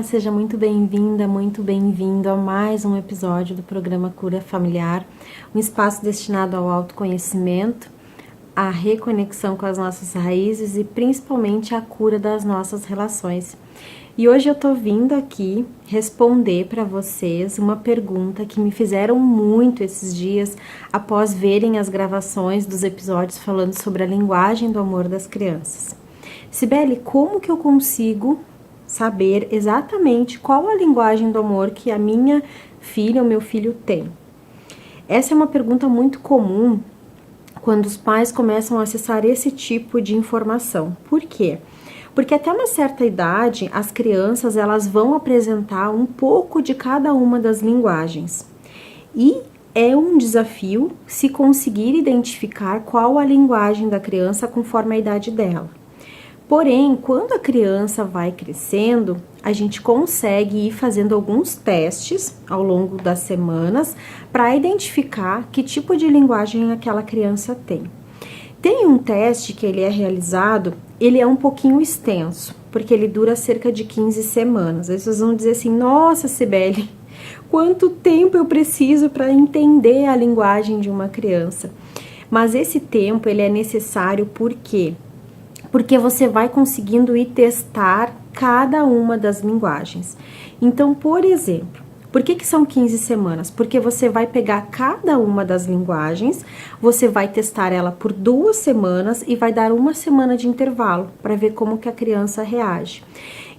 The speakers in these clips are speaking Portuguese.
seja muito bem-vinda, muito bem-vindo a mais um episódio do programa Cura Familiar, um espaço destinado ao autoconhecimento, à reconexão com as nossas raízes e principalmente à cura das nossas relações. E hoje eu tô vindo aqui responder para vocês uma pergunta que me fizeram muito esses dias após verem as gravações dos episódios falando sobre a linguagem do amor das crianças. Cibele, como que eu consigo saber exatamente qual a linguagem do amor que a minha filha ou meu filho tem? Essa é uma pergunta muito comum quando os pais começam a acessar esse tipo de informação. Por quê? Porque até uma certa idade, as crianças elas vão apresentar um pouco de cada uma das linguagens. E é um desafio se conseguir identificar qual a linguagem da criança conforme a idade dela. Porém, quando a criança vai crescendo, a gente consegue ir fazendo alguns testes ao longo das semanas para identificar que tipo de linguagem aquela criança tem. Tem um teste que ele é realizado, ele é um pouquinho extenso, porque ele dura cerca de 15 semanas. Aí vocês vão dizer assim, nossa, Cibele, quanto tempo eu preciso para entender a linguagem de uma criança? Mas esse tempo, ele é necessário por quê? Porque você vai conseguindo ir testar cada uma das linguagens. Então, por exemplo, por que são 15 semanas? Porque você vai pegar cada uma das linguagens, você vai testar ela por 2 semanas e vai dar 1 semana de intervalo para ver como que a criança reage.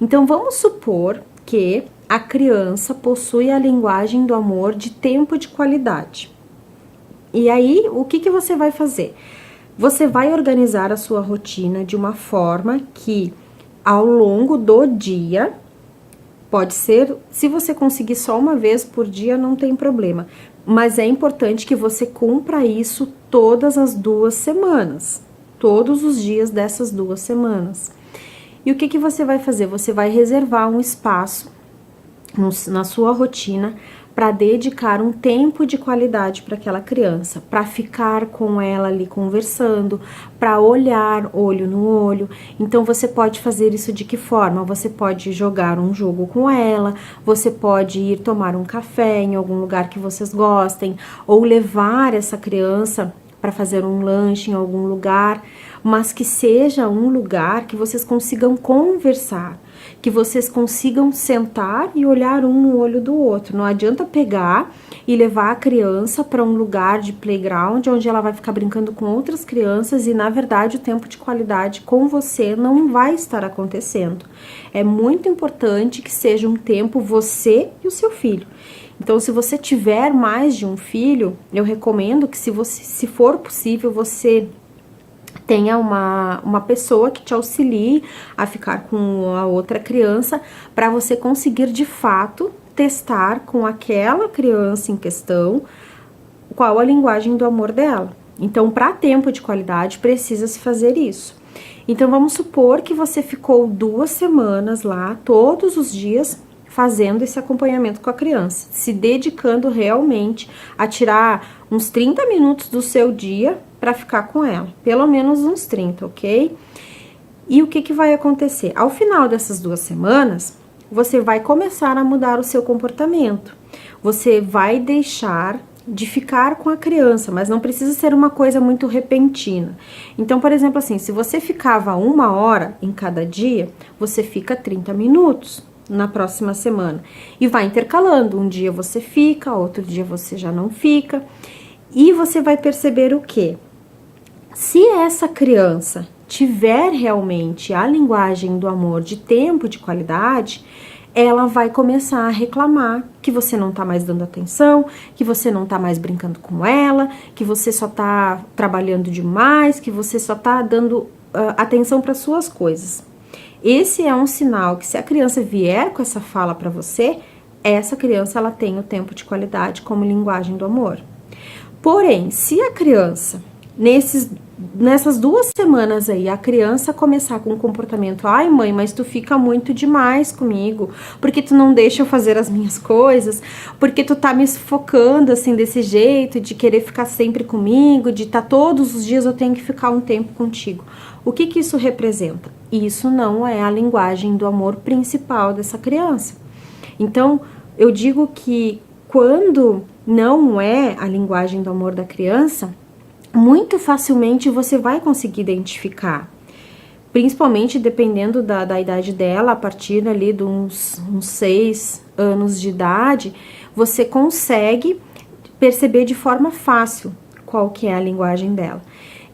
Então, vamos supor que a criança possui a linguagem do amor de tempo de qualidade. E aí, o que você vai fazer? Você vai organizar a sua rotina de uma forma que, ao longo do dia, pode ser, se você conseguir só uma vez por dia, não tem problema. Mas é importante que você cumpra isso todas as 2 semanas. Todos os dias dessas 2 semanas. E o que você vai fazer? Você vai reservar um espaço na sua rotina para dedicar um tempo de qualidade para aquela criança, para ficar com ela ali conversando, para olhar olho no olho. Então você pode fazer isso de que forma? Você pode jogar um jogo com ela, você pode ir tomar um café em algum lugar que vocês gostem, ou levar essa criança para fazer um lanche em algum lugar, mas que seja um lugar que vocês consigam conversar, que vocês consigam sentar e olhar um no olho do outro. Não adianta pegar e levar a criança para um lugar de playground onde ela vai ficar brincando com outras crianças e, na verdade, o tempo de qualidade com você não vai estar acontecendo. É muito importante que seja um tempo você e o seu filho. Então, se você tiver mais de um filho, eu recomendo que, se for possível, você tenha uma pessoa que te auxilie a ficar com a outra criança para você conseguir, de fato, testar com aquela criança em questão qual a linguagem do amor dela. Então, para tempo de qualidade, precisa-se fazer isso. Então, vamos supor que você ficou 2 semanas lá, todos os dias, fazendo esse acompanhamento com a criança, se dedicando realmente a tirar uns 30 minutos do seu dia para ficar com ela, pelo menos uns 30, ok? E o que vai acontecer? Ao final dessas 2 semanas, você vai começar a mudar o seu comportamento. Você vai deixar de ficar com a criança, mas não precisa ser uma coisa muito repentina. Então, por exemplo, assim, se você ficava 1 hora em cada dia, você fica 30 minutos na próxima semana. E vai intercalando. Um dia você fica, outro dia você já não fica. E você vai perceber o quê? Se essa criança tiver realmente a linguagem do amor de tempo de qualidade, ela vai começar a reclamar que você não tá mais dando atenção, que você não tá mais brincando com ela, que você só tá trabalhando demais, que você só tá dando atenção para suas coisas. Esse é um sinal que, se a criança vier com essa fala para você, essa criança ela tem o tempo de qualidade como linguagem do amor. Porém, se a criança, nesses nessas 2 semanas aí, a criança começar com um comportamento, ai mãe, mas tu fica muito demais comigo, porque tu não deixa eu fazer as minhas coisas, porque tu tá me sufocando assim desse jeito, de querer ficar sempre comigo, de estar todos os dias eu tenho que ficar um tempo contigo. O que que isso representa? Isso não é a linguagem do amor principal dessa criança. Então, eu digo que quando não é a linguagem do amor da criança, muito facilmente você vai conseguir identificar, principalmente dependendo da idade dela, a partir ali de uns 6 anos de idade, você consegue perceber de forma fácil qual que é a linguagem dela.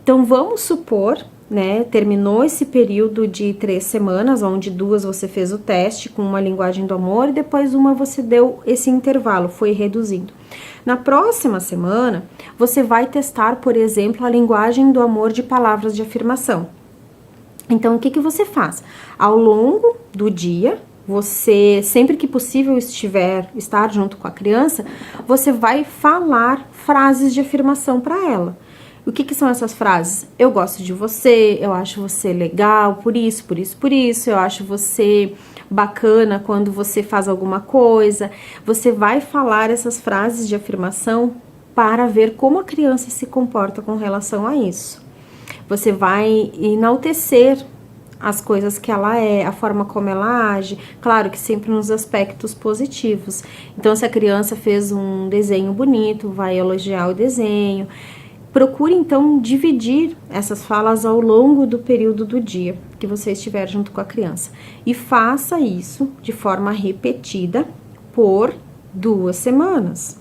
Então, vamos supor, né, terminou esse período de 3 semanas, onde 2 você fez o teste com uma linguagem do amor e depois uma você deu esse intervalo, foi reduzindo. Na próxima semana, você vai testar, por exemplo, a linguagem do amor de palavras de afirmação. Então, o que que você faz? Ao longo do dia, você, sempre que possível estar junto com a criança, você vai falar frases de afirmação para ela. O que que são essas frases? Eu gosto de você, eu acho você legal, por isso, por isso, por isso, eu acho você bacana quando você faz alguma coisa. Você vai falar essas frases de afirmação para ver como a criança se comporta com relação a isso. Você vai enaltecer as coisas que ela é, a forma como ela age, claro que sempre nos aspectos positivos. Então, se a criança fez um desenho bonito, vai elogiar o desenho. Procure, então, dividir essas falas ao longo do período do dia que você estiver junto com a criança. E faça isso de forma repetida por 2 semanas.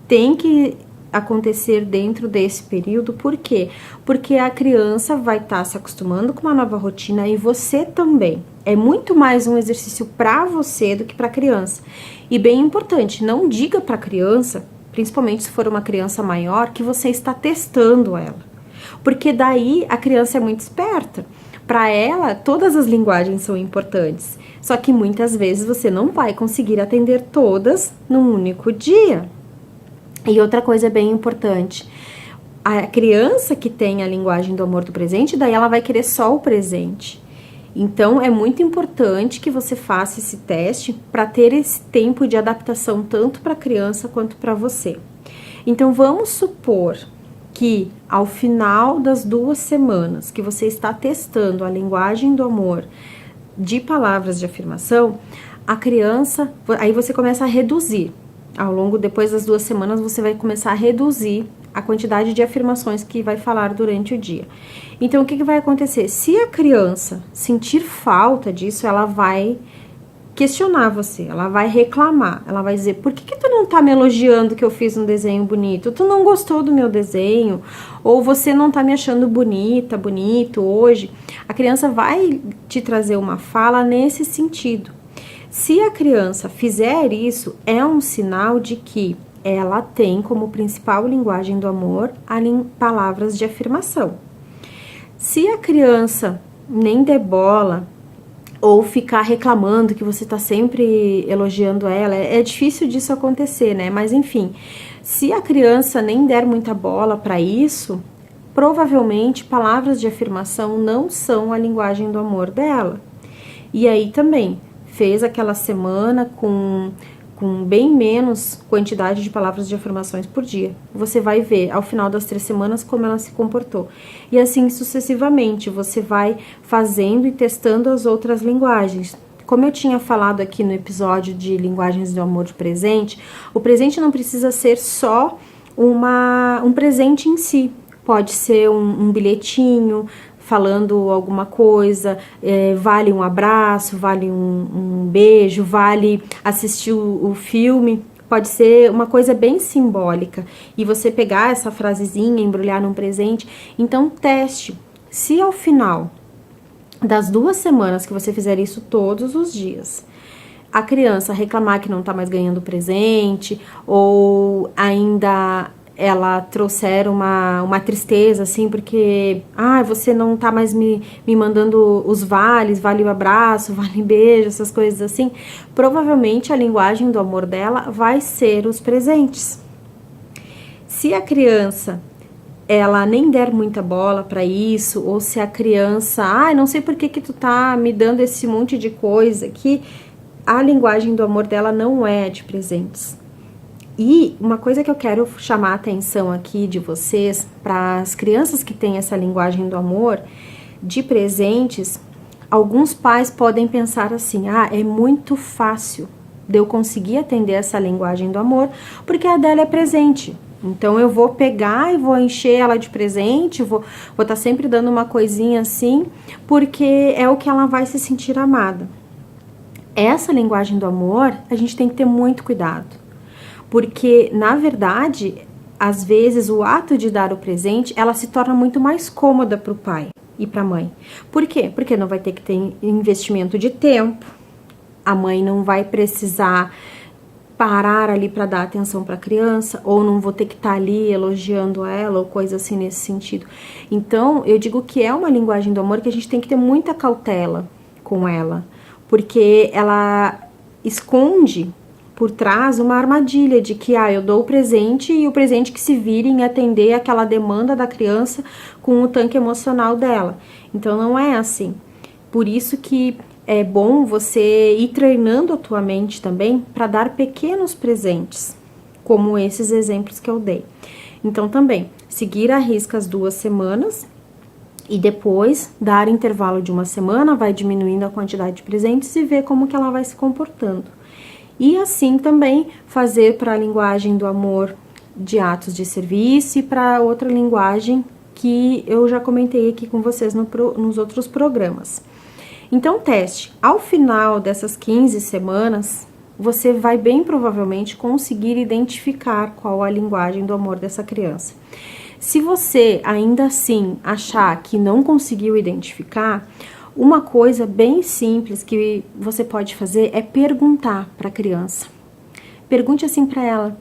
Tem que acontecer dentro desse período, por quê? Porque a criança vai estar se acostumando com uma nova rotina e você também. É muito mais um exercício para você do que para a criança. E bem importante, não diga para a criança, principalmente se for uma criança maior, que você está testando ela. Porque daí a criança é muito esperta. Para ela, todas as linguagens são importantes. Só que muitas vezes você não vai conseguir atender todas num único dia. E outra coisa bem importante, a criança que tem a linguagem do amor do presente, daí ela vai querer só o presente. Então, é muito importante que você faça esse teste para ter esse tempo de adaptação tanto para a criança quanto para você. Então, vamos supor que ao final das 2 semanas que você está testando a linguagem do amor de palavras de afirmação, a criança, aí você começa a reduzir. Ao longo, depois das 2 semanas, você vai começar a reduzir a quantidade de afirmações que vai falar durante o dia. Então, o que vai acontecer? Se a criança sentir falta disso, ela vai questionar você, ela vai reclamar, ela vai dizer, por que tu não tá me elogiando que eu fiz um desenho bonito? Tu não gostou do meu desenho? Ou você não tá me achando bonito hoje? A criança vai te trazer uma fala nesse sentido. Se a criança fizer isso, é um sinal de que ela tem como principal linguagem do amor palavras de afirmação. Se a criança nem der bola ou ficar reclamando que você está sempre elogiando ela, é difícil disso acontecer, né? Mas enfim, se a criança nem der muita bola para isso, provavelmente palavras de afirmação não são a linguagem do amor dela. E aí também, fez aquela semana com bem menos quantidade de palavras de afirmações por dia. Você vai ver ao final das 3 semanas como ela se comportou. E assim sucessivamente, você vai fazendo e testando as outras linguagens. Como eu tinha falado aqui no episódio de linguagens do amor de presente, o presente não precisa ser só um presente em si. Pode ser um bilhetinho falando alguma coisa, vale um abraço, vale um beijo, vale assistir o filme. Pode ser uma coisa bem simbólica e você pegar essa frasezinha, embrulhar num presente. Então, teste. Se ao final das 2 semanas que você fizer isso todos os dias, a criança reclamar que não tá mais ganhando presente ou ainda ela trouxer uma tristeza, assim, porque você não tá mais me mandando os vales, vale o abraço, vale beijo, essas coisas assim, provavelmente a linguagem do amor dela vai ser os presentes. Se a criança ela nem der muita bola para isso, ou se a criança, não sei por que tu tá me dando esse monte de coisa, que a linguagem do amor dela não é de presentes. E uma coisa que eu quero chamar a atenção aqui de vocês, para as crianças que têm essa linguagem do amor, de presentes, alguns pais podem pensar assim, é muito fácil de eu conseguir atender essa linguagem do amor, porque a dela é presente. Então eu vou pegar e vou encher ela de presente, vou estar sempre dando uma coisinha assim, porque é o que ela vai se sentir amada. Essa linguagem do amor, a gente tem que ter muito cuidado, porque na verdade, às vezes o ato de dar o presente, ela se torna muito mais cômoda para o pai e para a mãe. Por quê? Porque não vai ter que ter investimento de tempo, a mãe não vai precisar parar ali para dar atenção para a criança, ou não vou ter que estar ali elogiando ela, ou coisa assim nesse sentido. Então, eu digo que é uma linguagem do amor que a gente tem que ter muita cautela com ela, porque ela esconde por trás uma armadilha de que, eu dou o presente e o presente que se vire em atender aquela demanda da criança com o tanque emocional dela. Então, não é assim. Por isso que é bom você ir treinando a tua mente também para dar pequenos presentes, como esses exemplos que eu dei. Então, também, seguir à risca as 2 semanas e depois dar intervalo de 1 semana, vai diminuindo a quantidade de presentes e ver como que ela vai se comportando. E assim também fazer para a linguagem do amor de atos de serviço e para outra linguagem que eu já comentei aqui com vocês nos outros programas. Então, teste. Ao final dessas 15 semanas, você vai bem provavelmente conseguir identificar qual a linguagem do amor dessa criança. Se você ainda assim achar que não conseguiu identificar, uma coisa bem simples que você pode fazer é perguntar para a criança. Pergunte assim para ela: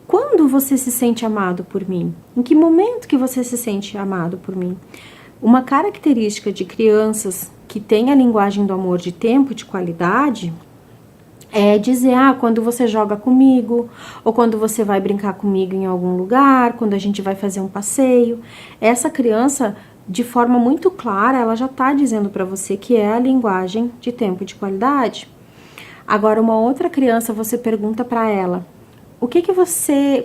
quando você se sente amado por mim? Em que momento que você se sente amado por mim? Uma característica de crianças que têm a linguagem do amor de tempo de qualidade é dizer, quando você joga comigo, ou quando você vai brincar comigo em algum lugar, quando a gente vai fazer um passeio. Essa criança, de forma muito clara, ela já está dizendo para você que é a linguagem de tempo de qualidade. Agora, uma outra criança, você pergunta para ela,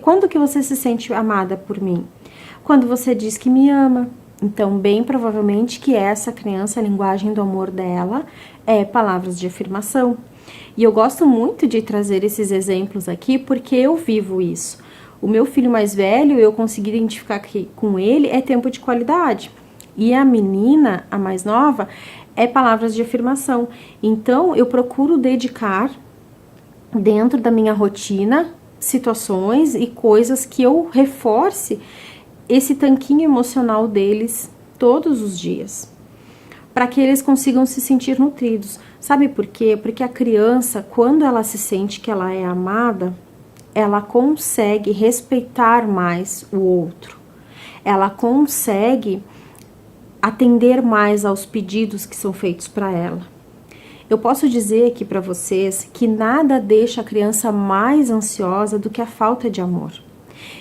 quando que você se sente amada por mim? Quando você diz que me ama. Então, bem provavelmente que essa criança, a linguagem do amor dela é palavras de afirmação. E eu gosto muito de trazer esses exemplos aqui porque eu vivo isso. O meu filho mais velho, eu consegui identificar que com ele é tempo de qualidade. E a menina, a mais nova, é palavras de afirmação. Então, eu procuro dedicar dentro da minha rotina situações e coisas que eu reforce esse tanquinho emocional deles todos os dias, para que eles consigam se sentir nutridos. Sabe por quê? Porque a criança, quando ela se sente que ela é amada, ela consegue respeitar mais o outro, ela consegue atender mais aos pedidos que são feitos para ela. Eu posso dizer aqui para vocês que nada deixa a criança mais ansiosa do que a falta de amor.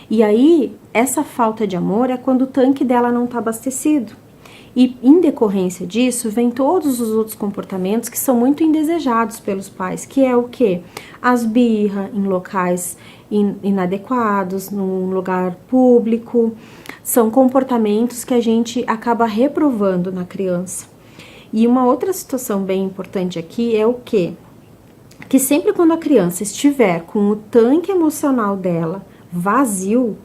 E aí, essa falta de amor é quando o tanque dela não está abastecido. E em decorrência disso, vem todos os outros comportamentos que são muito indesejados pelos pais, que é o quê? As birras em locais inadequados, num lugar público, são comportamentos que a gente acaba reprovando na criança. E uma outra situação bem importante aqui é o quê? Que sempre quando a criança estiver com o tanque emocional dela vazio,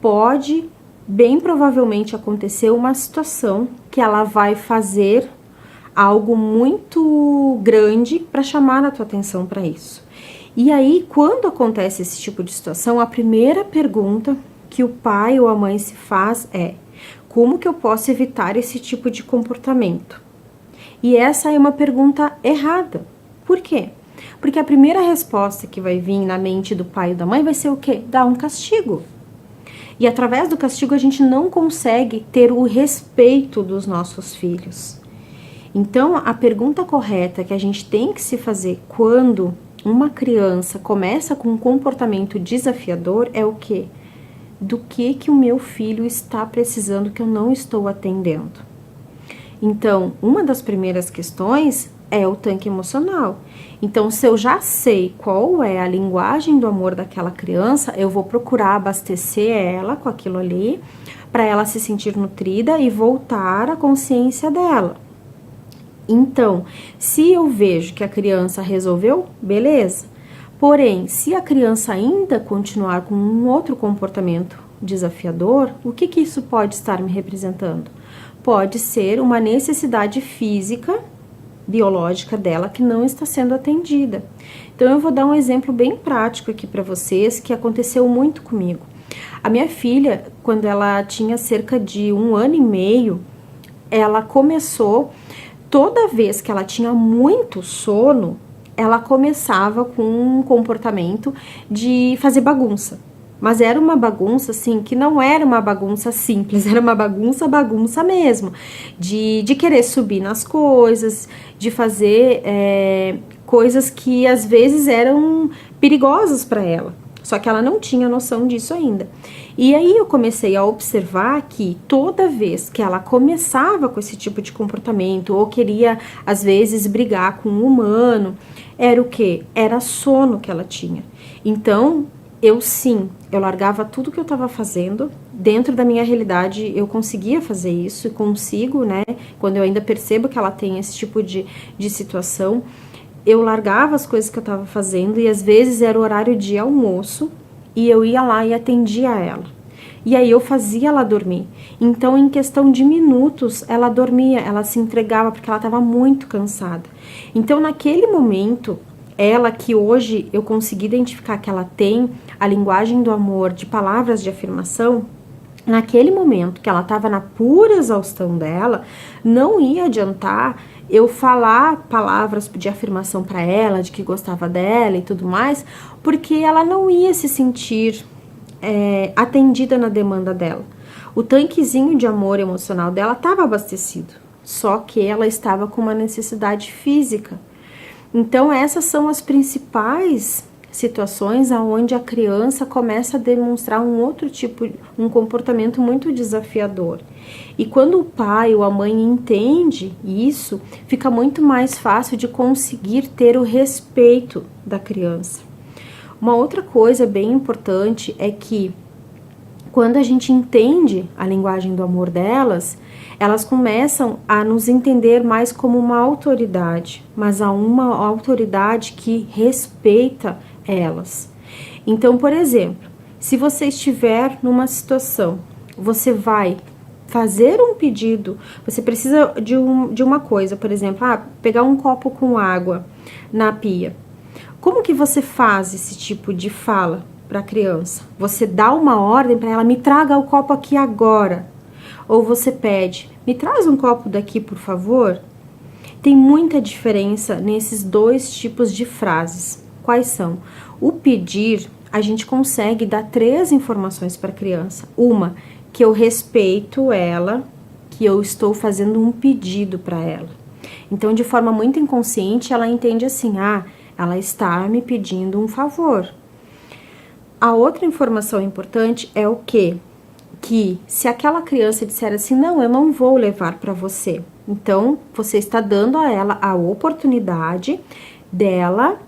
pode bem provavelmente acontecer uma situação que ela vai fazer algo muito grande para chamar a tua atenção para isso. E aí, quando acontece esse tipo de situação, a primeira pergunta que o pai ou a mãe se faz é: como que eu posso evitar esse tipo de comportamento? E essa é uma pergunta errada. Por quê? Porque a primeira resposta que vai vir na mente do pai e da mãe vai ser o quê? Dar um castigo. E através do castigo a gente não consegue ter o respeito dos nossos filhos. Então, a pergunta correta que a gente tem que se fazer quando uma criança começa com um comportamento desafiador é o quê? do que o meu filho está precisando que eu não estou atendendo. Então, uma das primeiras questões é o tanque emocional. Então, se eu já sei qual é a linguagem do amor daquela criança, eu vou procurar abastecer ela com aquilo ali, para ela se sentir nutrida e voltar à consciência dela. Então, se eu vejo que a criança resolveu, beleza. Porém, se a criança ainda continuar com um outro comportamento desafiador, o que isso pode estar me representando? Pode ser uma necessidade física, biológica dela que não está sendo atendida. Então, eu vou dar um exemplo bem prático aqui para vocês que aconteceu muito comigo. A minha filha, quando ela tinha cerca de 1 ano e meio, ela começou, toda vez que ela tinha muito sono, ela começava com um comportamento de fazer bagunça. Mas era uma bagunça, assim, que não era uma bagunça simples, era uma bagunça mesmo. De querer subir nas coisas, de fazer coisas que às vezes eram perigosas para ela. Só que ela não tinha noção disso ainda. E aí eu comecei a observar que toda vez que ela começava com esse tipo de comportamento, ou queria, às vezes, brigar com um humano, era o quê? Era sono que ela tinha. Então, eu largava tudo que eu estava fazendo, dentro da minha realidade eu conseguia fazer isso, e consigo, né, quando eu ainda percebo que ela tem esse tipo de situação, eu largava as coisas que eu estava fazendo, e às vezes era o horário de almoço, e eu ia lá e atendia ela. E aí eu fazia ela dormir. Então, em questão de minutos, ela dormia, ela se entregava, porque ela estava muito cansada. Então, naquele momento, ela que hoje eu consegui identificar que ela tem a linguagem do amor de palavras de afirmação, naquele momento que ela estava na pura exaustão dela, não ia adiantar eu falar palavras de afirmação para ela, de que gostava dela e tudo mais, porque ela não ia se sentir atendida na demanda dela. O tanquezinho de amor emocional dela estava abastecido, só que ela estava com uma necessidade física. Então, essas são as principais situações onde a criança começa a demonstrar um outro tipo, um comportamento muito desafiador. E quando o pai ou a mãe entende isso, fica muito mais fácil de conseguir ter o respeito da criança. Uma outra coisa bem importante é que quando a gente entende a linguagem do amor delas, elas começam a nos entender mais como uma autoridade, mas a uma autoridade que respeita elas. Então, por exemplo, se você estiver numa situação, você vai fazer um pedido, você precisa de uma coisa, por exemplo, pegar um copo com água na pia. Como que você faz esse tipo de fala para a criança? Você dá uma ordem para ela, me traga o copo aqui agora. Ou você pede, me traz um copo daqui, por favor? Tem muita diferença nesses dois tipos de frases. Quais são? O pedir, a gente consegue dar 3 informações para a criança. Uma, que eu respeito ela, que eu estou fazendo um pedido para ela. Então, de forma muito inconsciente, ela entende assim, ela está me pedindo um favor. A outra informação importante é o quê? Que se aquela criança disser assim, não, eu não vou levar para você. Então, você está dando a ela a oportunidade dela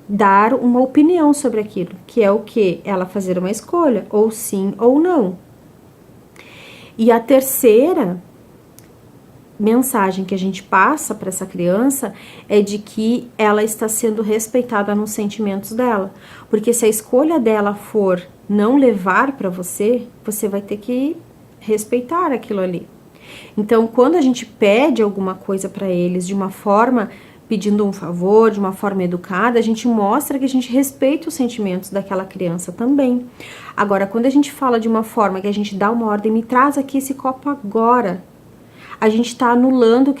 dar uma opinião sobre aquilo, que é o quê? Ela fazer uma escolha, ou sim ou não. E a terceira mensagem que a gente passa para essa criança é de que ela está sendo respeitada nos sentimentos dela. Porque se a escolha dela for não levar para você, você vai ter que respeitar aquilo ali. Então, quando a gente pede alguma coisa para eles de uma forma, pedindo um favor, de uma forma educada, a gente mostra que a gente respeita os sentimentos daquela criança também. Agora, quando a gente fala de uma forma que a gente dá uma ordem, me traz aqui esse copo agora, a gente está anulando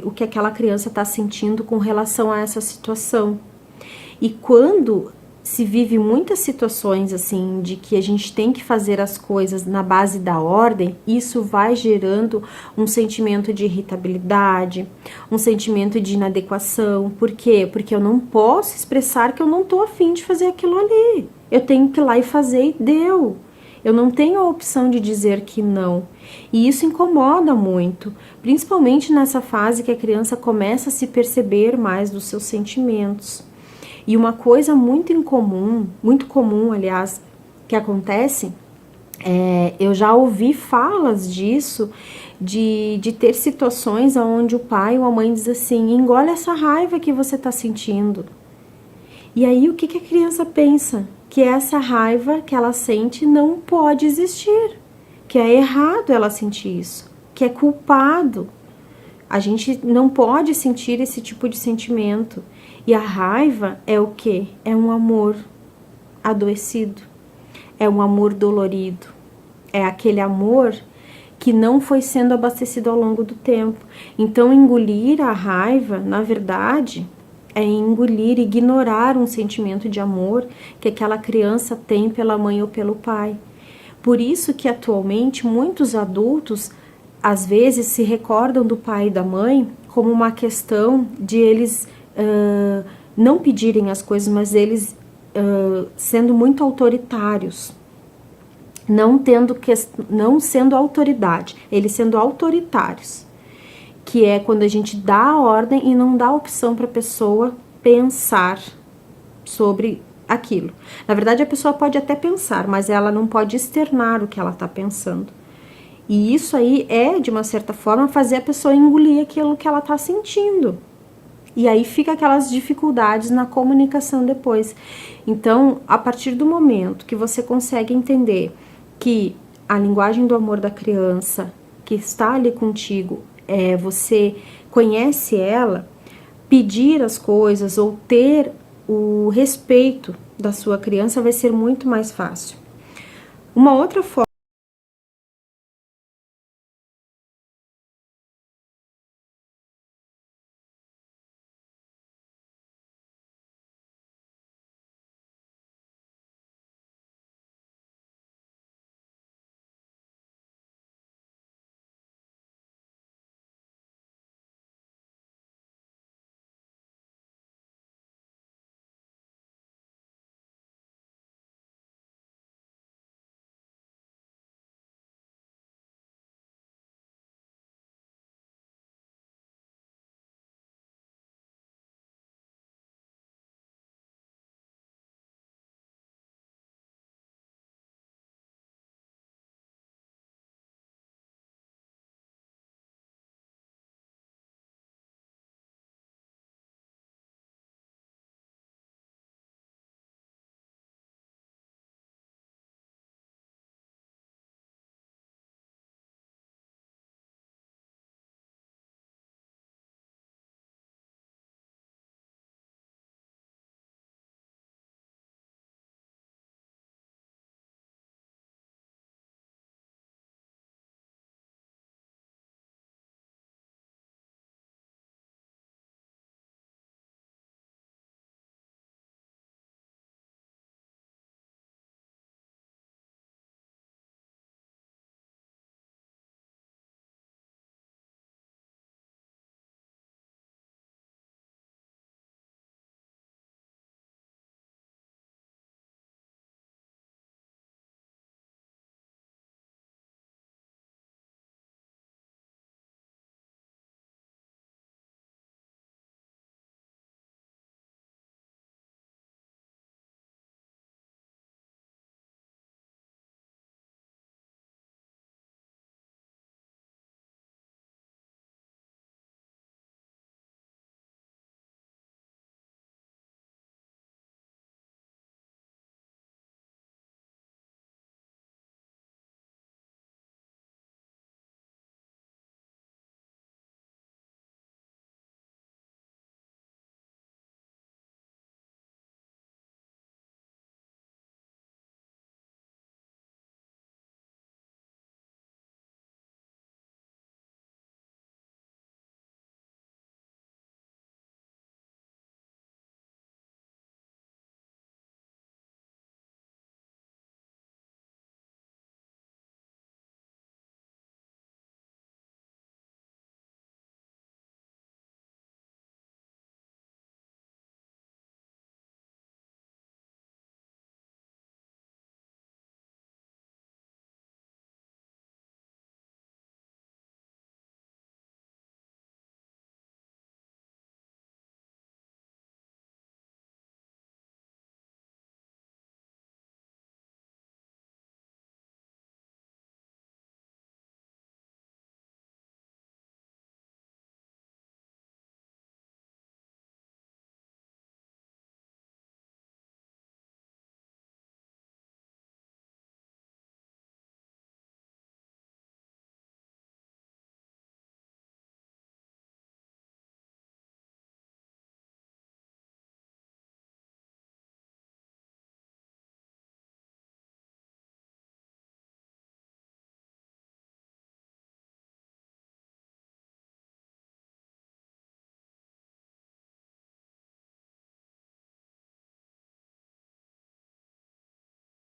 o que aquela criança está sentindo com relação a essa situação. E quando se vive muitas situações assim, de que a gente tem que fazer as coisas na base da ordem, isso vai gerando um sentimento de irritabilidade, um sentimento de inadequação. Por quê? Porque eu não posso expressar que eu não estou afim de fazer aquilo ali. Eu tenho que ir lá e fazer e deu. Eu não tenho a opção de dizer que não. E isso incomoda muito, principalmente nessa fase que a criança começa a se perceber mais dos seus sentimentos. E uma coisa muito comum, aliás, que acontece, eu já ouvi falas disso, de ter situações onde o pai ou a mãe diz assim, engole essa raiva que você está sentindo. E aí o que a criança pensa? Que essa raiva que ela sente não pode existir, que é errado ela sentir isso, que é culpado. A gente não pode sentir esse tipo de sentimento. E a raiva é o quê? É um amor adoecido, é um amor dolorido, é aquele amor que não foi sendo abastecido ao longo do tempo. Então, engolir a raiva, na verdade, é engolir, ignorar um sentimento de amor que aquela criança tem pela mãe ou pelo pai. Por isso que atualmente muitos adultos às vezes se recordam do pai e da mãe como uma questão de eles não pedirem as coisas, mas eles sendo muito autoritários, não sendo autoridade, eles sendo autoritários, que é quando a gente dá a ordem e não dá a opção para a pessoa pensar sobre aquilo. Na verdade, a pessoa pode até pensar, mas ela não pode externar o que ela está pensando. E isso aí é, de uma certa forma, fazer a pessoa engolir aquilo que ela está sentindo. E aí fica aquelas dificuldades na comunicação depois. Então, a partir do momento que você consegue entender que a linguagem do amor da criança que está ali contigo, você conhece ela, pedir as coisas ou ter o respeito da sua criança vai ser muito mais fácil. Uma outra forma